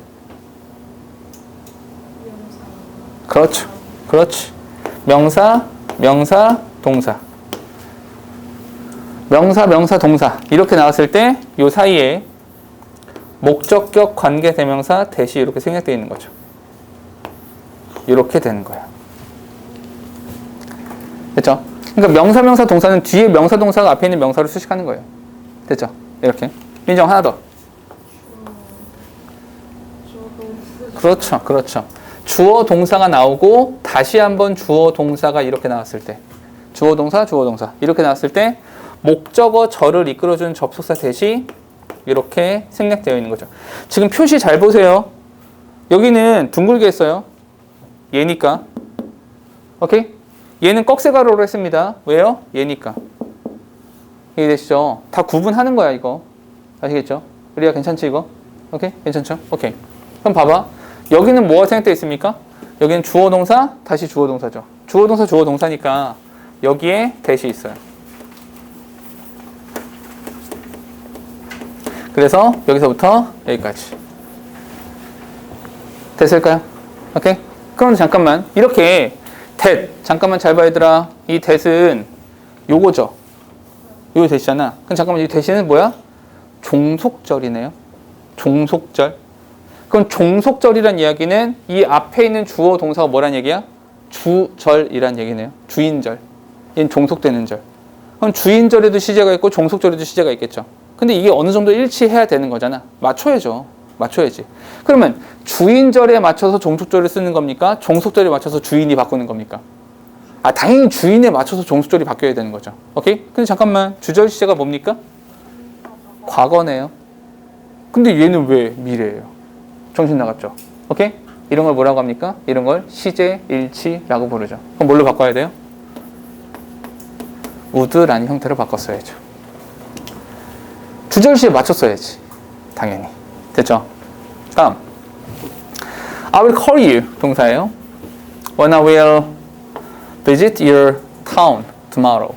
그렇죠. 그렇지. 명사, 동사. 명사, 동사. 이렇게 나왔을 때 이 사이에 목적격 관계대명사 대시 이렇게 생략되어 있는 거죠. 이렇게 되는 거야. 됐죠? 그러니까 명사, 동사는 뒤에 명사, 동사가 앞에 있는 명사를 수식하는 거예요. 됐죠? 이렇게. 민정 하나 더. 그렇죠. 주어 동사가 나오고 다시 한번 주어 동사가 이렇게 나왔을 때 주어 동사 이렇게 나왔을 때 목적어 절을 이끌어주는 접속사 대시 이렇게 생략되어 있는 거죠. 지금 표시 잘 보세요. 여기는 둥글게 했어요. 얘니까. 오케이? 얘는 꺽쇠가루로 했습니다. 왜요? 얘니까. 이해되시죠? 다 구분하는 거야 이거. 아시겠죠? 우리가 괜찮지 이거? 오케이? 괜찮죠? 오케이. 그럼 봐봐. 여기는 뭐가 생략되어 있습니까? 여기는 주어 동사 다시 주어 동사죠. 주어 동사니까 여기에 대시 있어요. 그래서 여기서부터 여기까지. 됐을까요? 오케이? 그럼 잠깐만 이렇게 잠깐만 잘 봐야 얘들아. 이 that은 요거죠. 요거 that이잖아. 그럼 잠깐만 이 that은 뭐야? 종속절이네요. 종속절. 그럼 종속절이란 이야기는 이 앞에 있는 주어 동사가 뭐란 얘기야? 주절이란 얘기네요. 주인절. 얘는 종속되는 절. 그럼 주인절에도 시제가 있고 종속절에도 시제가 있겠죠. 근데 이게 어느 정도 일치해야 되는 거잖아. 맞춰야지. 그러면 주인절에 맞춰서 종속절을 쓰는 겁니까? 종속절에 맞춰서 주인이 바꾸는 겁니까? 당연히 주인에 맞춰서 종속절이 바뀌어야 되는 거죠. 오케이? 근데 잠깐만 주절 시제가 뭡니까? 과거네요. 근데 얘는 왜 미래예요? 정신 나갔죠? 오케이? 이런 걸 뭐라고 합니까? 이런 걸 시제일치라고 부르죠. 그럼 뭘로 바꿔야 돼요? would라는 형태로 바꿨어야죠. 주절시에 맞췄어야지. 당연히. 됐죠? 다음. I will call you 동사예요. When I will visit your town tomorrow.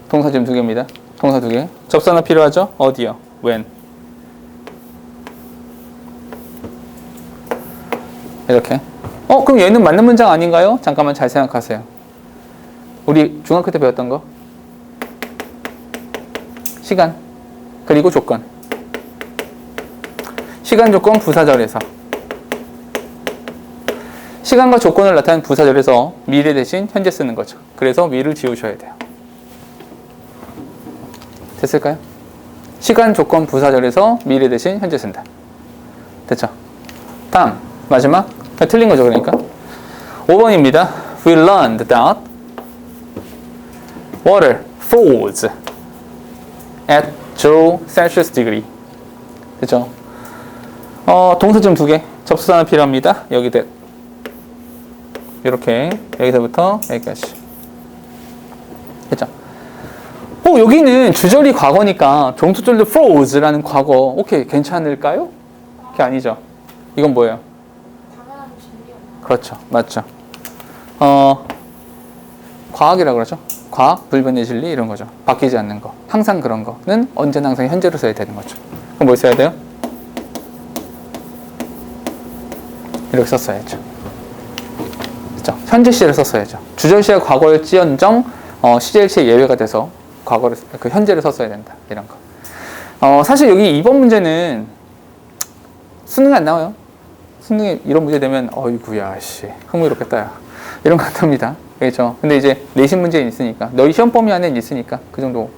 동사 지금 두 개입니다. 동사 두 개. 접수 하나 필요하죠? 어디요? When. 이렇게. 그럼 얘는 맞는 문장 아닌가요? 잠깐만 잘 생각하세요. 우리 중학교 때 배웠던 거. 시간. 그리고 조건. 시간, 조건, 부사절에서. 시간과 조건을 나타내는 부사절에서 미래 대신 현재 쓰는 거죠. 그래서 위를 지우셔야 돼요. 됐을까요? 시간, 조건, 부사절에서 미래 대신 현재 쓴다. 됐죠? 다음, 마지막. 틀린 거죠, 그러니까. 5번입니다. We learned that water falls at 0°C degree. 됐죠? 동사점 두 개. 접수사 하나 필요합니다. 여기 that. 이렇게 여기서부터 여기까지. 됐죠? 여기는 주절이 과거니까 종속절도 falls라는 과거. 오케이, 괜찮을까요? 그게 아니죠. 이건 뭐예요? 당연한 진리였나? 그렇죠. 맞죠. 과학이라고 그러죠. 과학, 불변의 진리 이런 거죠. 바뀌지 않는 거. 항상 그런 거는 언제나 항상 현재로 써야 되는 거죠. 그럼 뭘 써야 돼요? 이렇게 썼어야죠. 그렇죠? 현재 시제를 썼어야죠. 주절 시제가 과거일지언정 시제일 시에 예외가 돼서 과거를 현재를 썼어야 된다. 이런 거. 사실 여기 2번 문제는 수능에 안 나와요. 수능에 이런 문제 되면 어이구야 씨 흥미롭겠다 야. 이런 거 같답니다. 그렇죠? 근데 이제 내신 문제는 있으니까 너희 시험 범위 안에는 있으니까 이 정도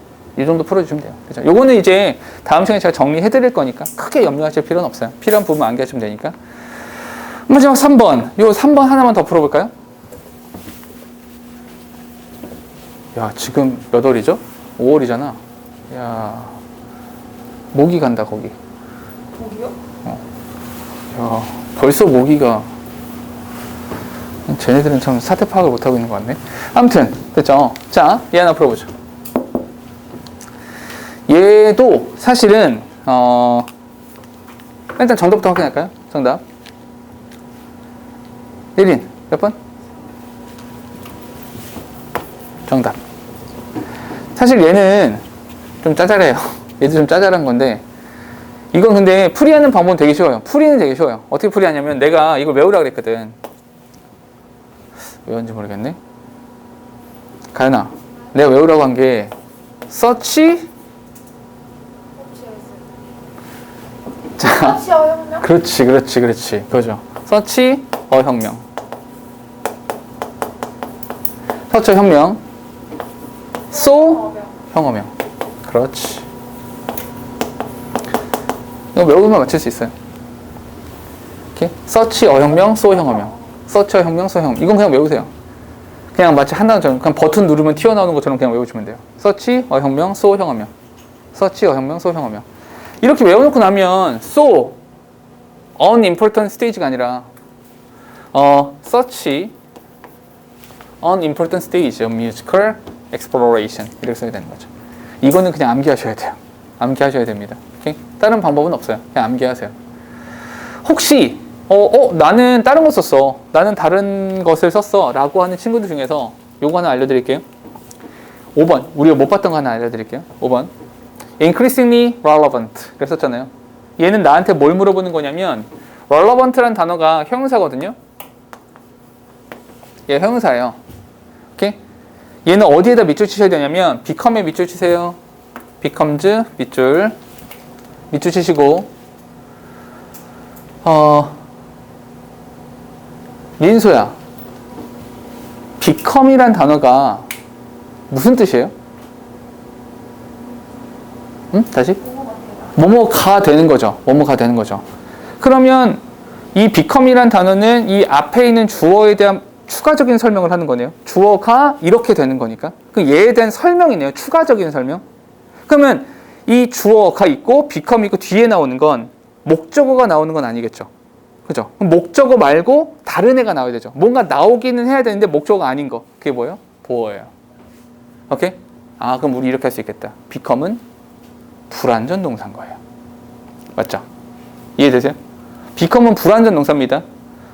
풀어주시면 돼요. 그렇죠? 요거는 이제 다음 시간에 제가 정리해 드릴 거니까 크게 염려하실 필요는 없어요. 필요한 부분 암기하시면 되니까. 마지막 3번. 요 3번 하나만 더 풀어볼까요? 야, 지금 몇 월이죠? 5월이잖아. 야, 모기 간다, 거기. 목이요? 야, 벌써 모기가. 쟤네들은 참 사태 파악을 못하고 있는 것 같네. 아무튼 됐죠. 자, 얘 하나 풀어보죠. 얘도 사실은 일단 정답부터 확인할까요? 정답 1인 몇 번? 정답. 사실 얘는 좀 짜잘해요. 얘도 좀 짜잘한 건데, 이건 근데 풀이하는 방법은 되게 쉬워요. 풀이는 되게 쉬워요. 어떻게 풀이하냐면, 내가 이걸 외우라 그랬거든. 외웠는지 모르겠네. 가연아, 내가 외우라고 한 게 서치. 자, 서치어 혁명? 그렇지 그거죠. 서치 혁명. 서치 혁명. 소 형어명. 그렇지. 이거 외우면 맞출 수 있어요. 이렇게 서치 혁명, 소 형어명. 서치 혁명, 소 형어명. 이건 그냥 외우세요. 그냥 마치 한 단어처럼 그냥 버튼 누르면 튀어나오는 것처럼 그냥 외우시면 돼요. 서치 혁명, 소 형어명. 서치 혁명, 소 형어명. 이렇게 외워놓고 나면 so unimportant stage가 아니라 such unimportant stage of musical exploration 이렇게 써야 되는 거죠. 이거는 그냥 암기하셔야 돼요. 암기하셔야 됩니다. 오케이? 다른 방법은 없어요. 그냥 암기하세요. 혹시 나는 다른 거 썼어, 나는 다른 것을 썼어 라고 하는 친구들 중에서 요거 하나 알려드릴게요. 5번 우리가 못 봤던 거 하나 알려드릴게요. 5번 increasingly relevant 그랬었잖아요. 얘는 나한테 뭘 물어보는 거냐면, relevant란 단어가 형용사거든요. 얘 형용사예요. 오케이? 얘는 어디에다 밑줄 치셔야 되냐면 become에 밑줄 치세요. becomes 밑줄 치시고, 민소야, become이란 단어가 무슨 뜻이에요? 응? 다시? 뭐뭐가 되는 거죠. 뭐뭐가 되는 거죠. 그러면 이 become이란 단어는 이 앞에 있는 주어에 대한 추가적인 설명을 하는 거네요. 주어가 이렇게 되는 거니까. 그럼 얘에 대한 설명이네요. 추가적인 설명. 그러면 이 주어가 있고 become 있고 뒤에 나오는 건 목적어가 나오는 건 아니겠죠. 그죠? 그럼 목적어 말고 다른 애가 나와야 되죠. 뭔가 나오기는 해야 되는데 목적어가 아닌 거. 그게 뭐예요? 보어예요. 오케이? 그럼 우리 이렇게 할 수 있겠다. become은 불완전 동사인 거예요. 맞죠? 이해되세요? become은 불완전 동사입니다.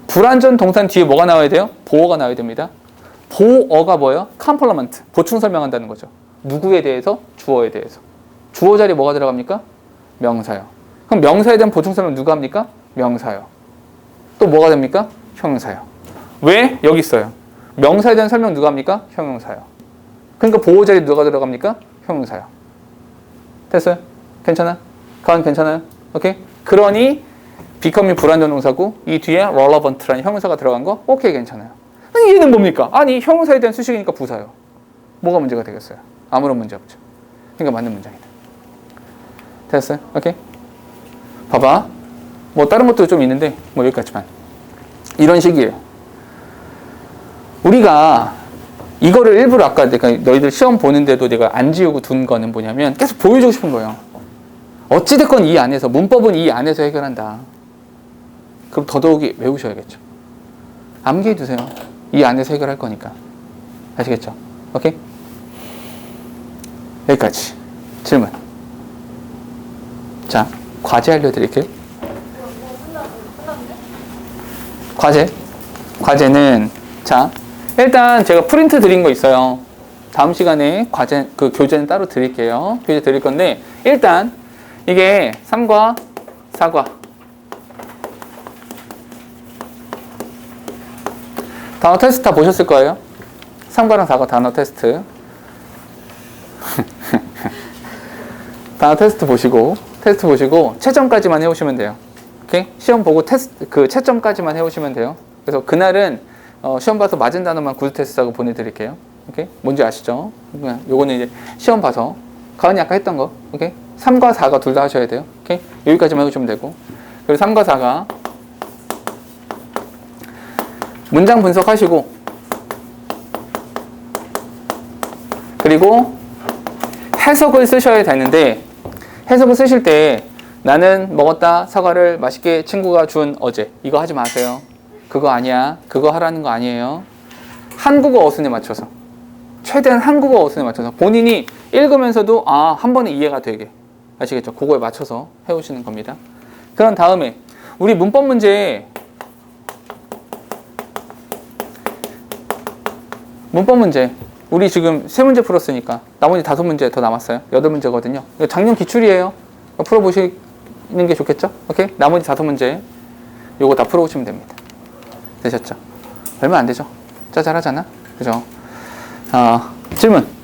불완전 동사 뒤에 뭐가 나와야 돼요? 보어가 나와야 됩니다. 보어가 뭐예요? complement, 보충 설명한다는 거죠. 누구에 대해서? 주어에 대해서. 주어 자리에 뭐가 들어갑니까? 명사요. 그럼 명사에 대한 보충 설명 누가 합니까? 명사요. 또 뭐가 됩니까? 형용사요. 왜? 여기 있어요. 명사에 대한 설명 누가 합니까? 형용사요. 그러니까 보호 자리에 누가 들어갑니까? 형용사요. 됐어요? 괜찮아? 가은 괜찮아요? 오케이? 그러니 become이 불완전 동사고 이 뒤에 relevant라는 형용사가 들어간 거 오케이 괜찮아요. 얘는 뭡니까? 아니 형용사에 대한 수식이니까 부사요. 뭐가 문제가 되겠어요? 아무런 문제 없죠. 그러니까 맞는 문장이다. 됐어요? 오케이? 봐봐. 뭐 다른 것도 좀 있는데 뭐 여기까지만. 이런 식이에요. 우리가 이거를 일부러 아까 내가 너희들 시험 보는데도 내가 안 지우고 둔 거는 뭐냐면 계속 보여주고 싶은 거예요. 어찌됐건 이 안에서, 문법은 이 안에서 해결한다. 그럼 더더욱이 외우셔야겠죠. 암기해 두세요. 이 안에서 해결할 거니까. 아시겠죠? 오케이? 여기까지. 질문. 자, 과제 알려드릴게요. 과제는 자, 일단 제가 프린트 드린 거 있어요. 다음 시간에 과제, 교재는 따로 드릴게요. 교재 드릴 건데, 일단 이게 3과 4과 단어 테스트 다 보셨을 거예요. 3과랑 4과 단어 테스트. 단어 테스트 보시고 채점까지만 해오시면 돼요. 오케이? 시험 보고 채점까지만 해오시면 돼요. 그래서 그날은 시험 봐서 맞은 단어만 구두 테스트하고 보내드릴게요. 오케이? 뭔지 아시죠? 요거는 이제 시험 봐서 가은이 아까 했던 거. 오케이? 3과 4가 둘 다 하셔야 돼요. 오케이? 여기까지만 해주시면 되고, 그리고 3과 4가 문장 분석하시고, 그리고 해석을 쓰셔야 되는데, 해석을 쓰실 때 나는 먹었다. 사과를 맛있게 친구가 준 어제. 이거 하지 마세요. 그거 아니야. 그거 하라는 거 아니에요. 한국어 어순에 맞춰서. 최대한 한국어 어순에 맞춰서. 본인이 읽으면서도 한 번에 이해가 되게. 아시겠죠? 그거에 맞춰서 해오시는 겁니다. 그런 다음에 우리 문법 문제 우리 지금 3문제 풀었으니까 나머지 5문제 더 남았어요. 8문제거든요. 이거 작년 기출이에요. 풀어보시는 게 좋겠죠? 오케이? 나머지 5문제 요거 다 풀어보시면 됩니다. 되셨죠? 얼마 안 되죠? 짜잘하잖아? 그죠? 질문.